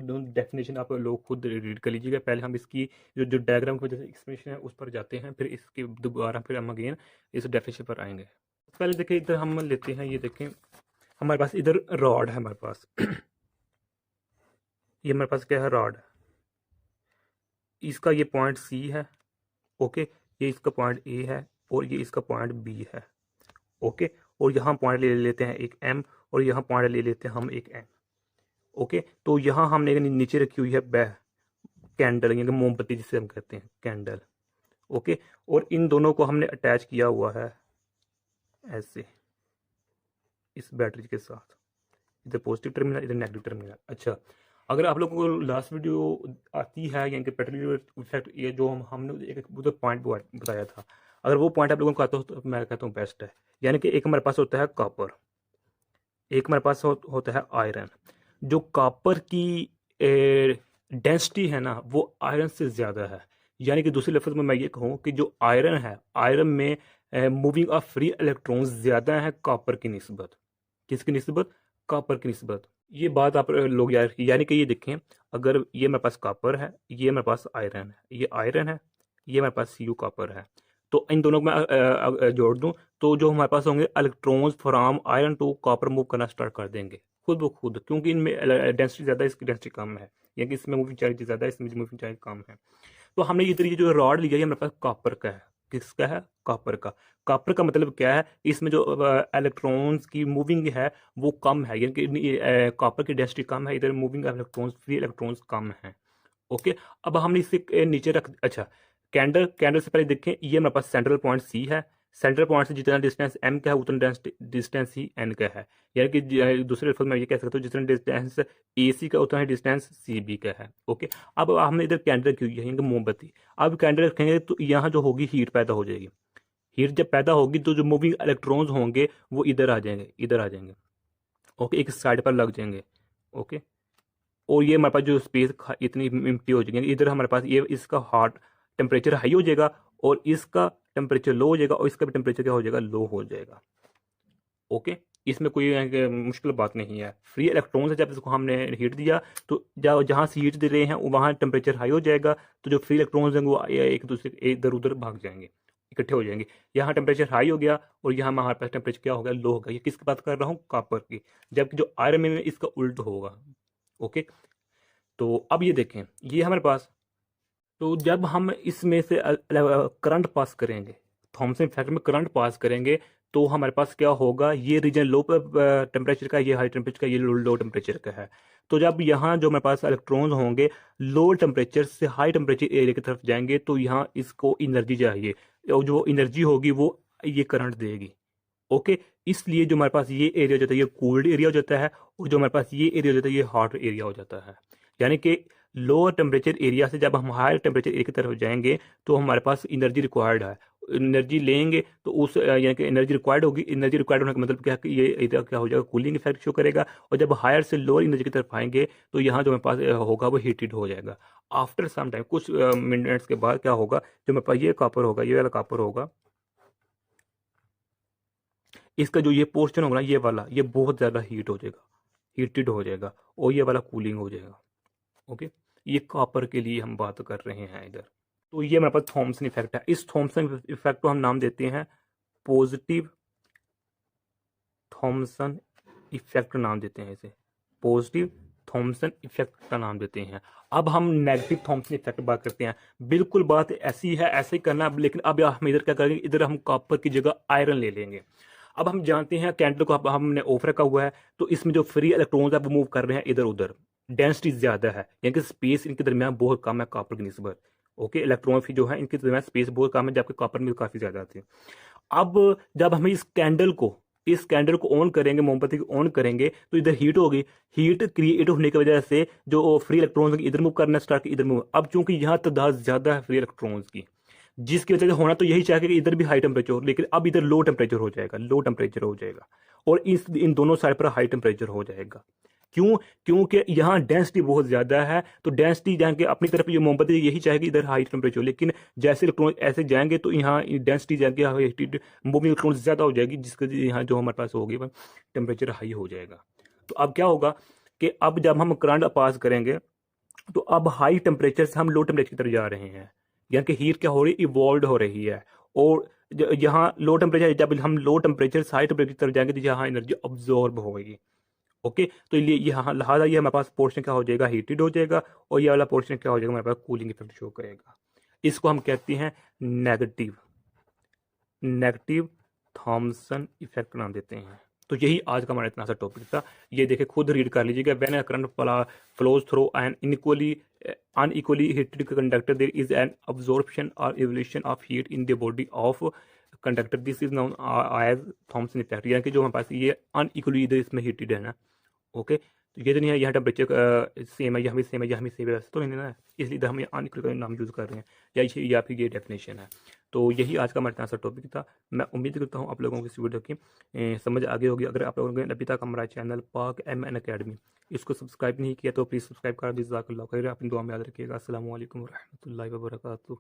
दोनों डेफिनेशन आप लोग खुद रीड कर लीजिएगा। पहले हम इसकी जो डायग्राम की वजह से एक्सप्लेनेशन है उस पर जाते हैं, फिर इसके दोबारा फिर हम अगेन इस डेफिनेशन पर आएंगे। पहले देखिए इधर हम लेते हैं, ये देखें हमारे पास इधर रॉड है हमारे पास ये हमारे पास क्या है, रॉड है। इसका ये पॉइंट सी है, ओके, ये इसका पॉइंट ए है और ये इसका पॉइंट बी है, ओके। और यहाँ पॉइंट ले लेते हैं एक एम और यहाँ पॉइंट ले लेते हैं हम एक एन, ओके। तो यहाँ हमने नीचे रखी हुई है कैंडल, यानी मोमबत्ती जिसे हम कहते हैं कैंडल, ओके। और इन दोनों को हमने अटैच किया हुआ है ऐसे इस बैटरी के साथ, इधर पॉजिटिव टर्मिनल इधर नेगेटिव टर्मिनल। अच्छा, अगर आप लोगों को लास्ट वीडियो आती है यानी कि पेट्रोल इफेक्ट, ये जो हमने एक उधर पॉइंट बताया था, अगर वो पॉइंट आप लोगों को आता हो तो मैं कहता हूँ बेस्ट है। यानी कि एक हमारे पास होता है कॉपर, एक हमारे पास होता है आयरन। जो कॉपर की डेंसिटी है ना वो आयरन से ज़्यादा है। यानी कि दूसरे लफ्ज़ में मैं ये कहूँ कि जो आयरन है, आयरन में मूविंग ऑफ फ्री इलेक्ट्रॉन्स ज़्यादा है कॉपर की निस्बत। किसकी निस्बत? कॉपर की निस्बत। ये बात आप लोग याद रखिए। यानी कि ये देखें, अगर ये मेरे पास कॉपर है, ये मेरे पास आयरन है, ये आयरन है, ये मेरे पास यू कॉपर है, तो इन दोनों को मैं जोड़ दूं तो जो हमारे पास होंगे electrons from iron to copper move करना स्टार्ट कर देंगे खुद ब खुद, क्योंकि इनमें डेंसिटी ज़्यादा है, इसकी डेंसिटी कम है। यानी कि इसमें मूविंग चार्ज ज़्यादा है, इसमें मूविंग चार्ज कम है। तो हमने ये तरीके जो रॉड लिया है हमारे पास कॉपर का है। किसका है? कॉपर का। कॉपर का मतलब क्या है? इसमें जो इलेक्ट्रॉन्स की मूविंग है वो कम है, यानी कि कॉपर की डेंसिटी कम है, इधर मूविंग इलेक्ट्रॉन्स फ्री इलेक्ट्रॉन्स कम है, ओके। अब हमने इसे नीचे रख, अच्छा, कैंडल से पहले देखें, ये हमारे पास सेंट्रल पॉइंट सी है। सेंट्रल पॉइंट से जितना डिस्टेंस एम का है उतना डिस्टेंस ही एन का है। यानी कि दूसरे लफ्ज में ये कह सकता हूँ जितना डिस्टेंस ए सी का उतना ही डिस्टेंस सी बी का है, ओके। अब हमने इधर कैंडल रखी हुई है, यानी कि मोमबत्ती। अब कैंडल रखेंगे तो यहाँ जो होगी हीट पैदा हो जाएगी। हीट जब पैदा होगी तो जो मूविंग इलेक्ट्रॉन्स होंगे वो इधर आ जाएंगे, इधर आ जाएंगे, ओके, एक साइड पर लग जाएंगे, ओके। और ये हमारे पास जो स्पेस इतनी एम्प्टी हो जाएगी, इधर हमारे पास ये इसका हॉट टेम्परेचर हाई हो जाएगा और इसका टेम्परेचर लो हो जाएगा और इसका भी टेम्परेचर क्या हो जाएगा? लो हो जाएगा, ओके। इसमें कोई मुश्किल बात नहीं है। फ्री इलेक्ट्रॉन्स है, जब इसको हमने हीट दिया तो जहाँ से हीट दे रहे हैं वहाँ टेम्परेचर हाई हो जाएगा, तो जो फ्री इलेक्ट्रॉन्स हैं वो एक दूसरे इधर उधर भाग जाएंगे, इकट्ठे हो जाएंगे। यहाँ टेम्परेचर हाई हो गया और यहाँ हमारे पास टेम्परेचर क्या हो गया? लो हो गया। ये किसकी बात कर रहा हूँ? कॉपर की। जबकि जो आयरन में इसका उल्ट होगा, ओके। तो अब ये देखें, ये हमारे पास, तो जब हम इसमें से करंट पास करेंगे, थॉमसन इफेक्ट में करंट पास करेंगे, तो हमारे पास क्या होगा? ये रीजन लो टेम्परेचर का, ये हाई टेम्परेचर का, ये लो टेम्परेचर का है। तो जब यहाँ जो हमारे पास इलेक्ट्रॉन्स होंगे लो टेम्परेचर से हाई टेम्परेचर एरिया की तरफ जाएंगे, तो यहाँ इसको एनर्जी चाहिए और जो एनर्जी होगी वो ये करंट देगी, ओके। इसलिए जो हमारे पास ये एरिया हो जाता है ये कूल्ड एरिया हो जाता है और जो हमारे पास ये एरिया हो जाता है ये हॉट एरिया हो जाता है। यानी कि लोअर टेम्परेचर एरिया से जब हम हायर टेम्परेचर एरिया की तरफ जाएंगे तो हमारे पास एनर्जी रिक्वायर्ड है। एनर्जी लेंगे तो उस यानी कि एनर्जी रिक्वायर्ड होगी। एनर्जी रिक्वायर्ड होने का मतलब क्या है कि ये एरिया क्या हो जाएगा? कूलिंग इफेक्ट शो करेगा। और जब हायर से लोअर एनर्जी की तरफ आएंगे तो यहाँ जो हमारे पास होगा वो हीटेड हो जाएगा। आफ्टर सम टाइम, कुछ मिनट्स के बाद क्या होगा? जो हमारे पास ये कॉपर होगा, ये वाला कॉपर होगा, इसका जो ये पोर्शन होगा ना, ये वाला, ये बहुत ज़्यादा हीट हो जाएगा, हीटेड हो जाएगा और ये वाला कूलिंग हो जाएगा, ओके। ये कॉपर के लिए हम बात कर रहे हैं इधर। तो ये हमारे पास थॉमसन इफेक्ट है। इस थॉमसन इफेक्ट को हम नाम देते हैं पॉजिटिव थॉमसन इफेक्ट नाम देते हैं इसे, पॉजिटिव थॉमसन इफेक्ट का नाम देते हैं। अब हम नेगेटिव थॉमसन इफेक्ट बात करते हैं। बिल्कुल बात ऐसी है, ऐसे ही करना, लेकिन अब हम इधर क्या करेंगे? इधर हम कॉपर की जगह आयरन ले लेंगे। अब हम जानते हैं कैंडल को हमने ऑफ रखा हुआ है, तो इसमें जो फ्री इलेक्ट्रॉन्स है वो मूव कर रहे हैं इधर उधर। डेंसिटी ज़्यादा है, यानी कि स्पेस इनके दरमियान बहुत कम है कॉपर की निस्बत, ओके। इलेक्ट्रॉन जो है इनके दरमियान स्पेस बहुत कम है, जबकि कॉपर में काफ़ी ज़्यादा थी। अब जब हम इस कैंडल को ऑन करेंगे, मोमबत्ती को ऑन करेंगे, तो इधर हीट होगी। हीट क्रिएट होने की वजह से जो फ्री इलेक्ट्रॉन्स इधर मूव करना स्टार्ट, इधर मूव। अब चूंकि यहाँ तादाद ज़्यादा है फ्री इलेक्ट्रॉन्स की, जिसकी वजह से होना तो यही चाहिए कि इधर भी हाई टेम्परेचर हो, लेकिन अब इधर लो टेम्परेचर हो जाएगा, लो टेम्परेचर हो जाएगा और इन दोनों साइड पर हाई टेम्परेचर हो जाएगा। क्यों? क्योंकि यहाँ डेंसिटी बहुत ज़्यादा है, तो डेंसिटी जाके अपनी तरफ ये मोमबत्ती यही चाहेगी इधर हाई टेम्परेचर, लेकिन जैसे इलेक्ट्रॉन ऐसे जाएंगे तो यहाँ डेंसिटी जाके मूविंग इलेक्ट्रॉन ज़्यादा हो जाएगी, जिसके यहाँ जो हमारे पास होगी टेम्परेचर हाई हो जाएगा। तो अब क्या होगा कि अब जब हम करंट पास करेंगे तो अब हाई टेम्परेचर से हम लो टेम्परेचर की तरफ जा रहे हैं, यानी कि हीट क्या हो रही है, इवॉल्व हो रही है। और यहाँ लो टेम्परेचर, जब हम लो टेम्परेचर से हाई टेम्परेचर की तरफ जाएंगे तो यहाँ एनर्जी ऑब्जॉर्ब होगी। ओके, तो ये यहाँ लिहाजा ये हमारे पास पोर्शन क्या हो जाएगा, हीटेड हो जाएगा, और ये वाला पोर्शन क्या हो जाएगा, हमारे पास कूलिंग इफेक्ट शो करेगा। इसको हम कहते हैं नेगेटिव नेगेटिव थॉमसन इफेक्ट नाम देते हैं। तो यही आज का हमारा इतना सा टॉपिक था। ये देखिए, खुद रीड कर लीजिएगा। When a current flows through an unequally heated conductor, there is an absorption or evolution of heat in the body of conductor. This is known as Thomson effect। यानी कि जो हमारे पास ये अनइक्वली इधर इसमें हीटेड है ना, ओके, तो ये तो नहीं है यहाँ टेम्परेचर सेम है, यहाँ भी सेम है, यहाँ भी सेम है, वैसे तो नहीं ना, इसलिए इधर हम अनइक्वल का नाम यूज़ कर रहे हैं, या फिर ये डेफिनेशन है। तो यही आज का हमारे इतना सा टॉपिक था। मैं उम्मीद करता हूँ आप लोगों को इस वीडियो की समझ आ गई होगी। अगर आप लोगों ने अभी तक हमारा चैनल पाक MN अकेडमी इसको सब्सक्राइब नहीं किया तो प्लीज़ सब्सक्राइब कर दीजिए। जज़ाकल्लाह खैर। अपनी दुआ में याद रखिएगा। अस्सलाम वालेकुम रहमतुल्लाहि व बरकातुहू।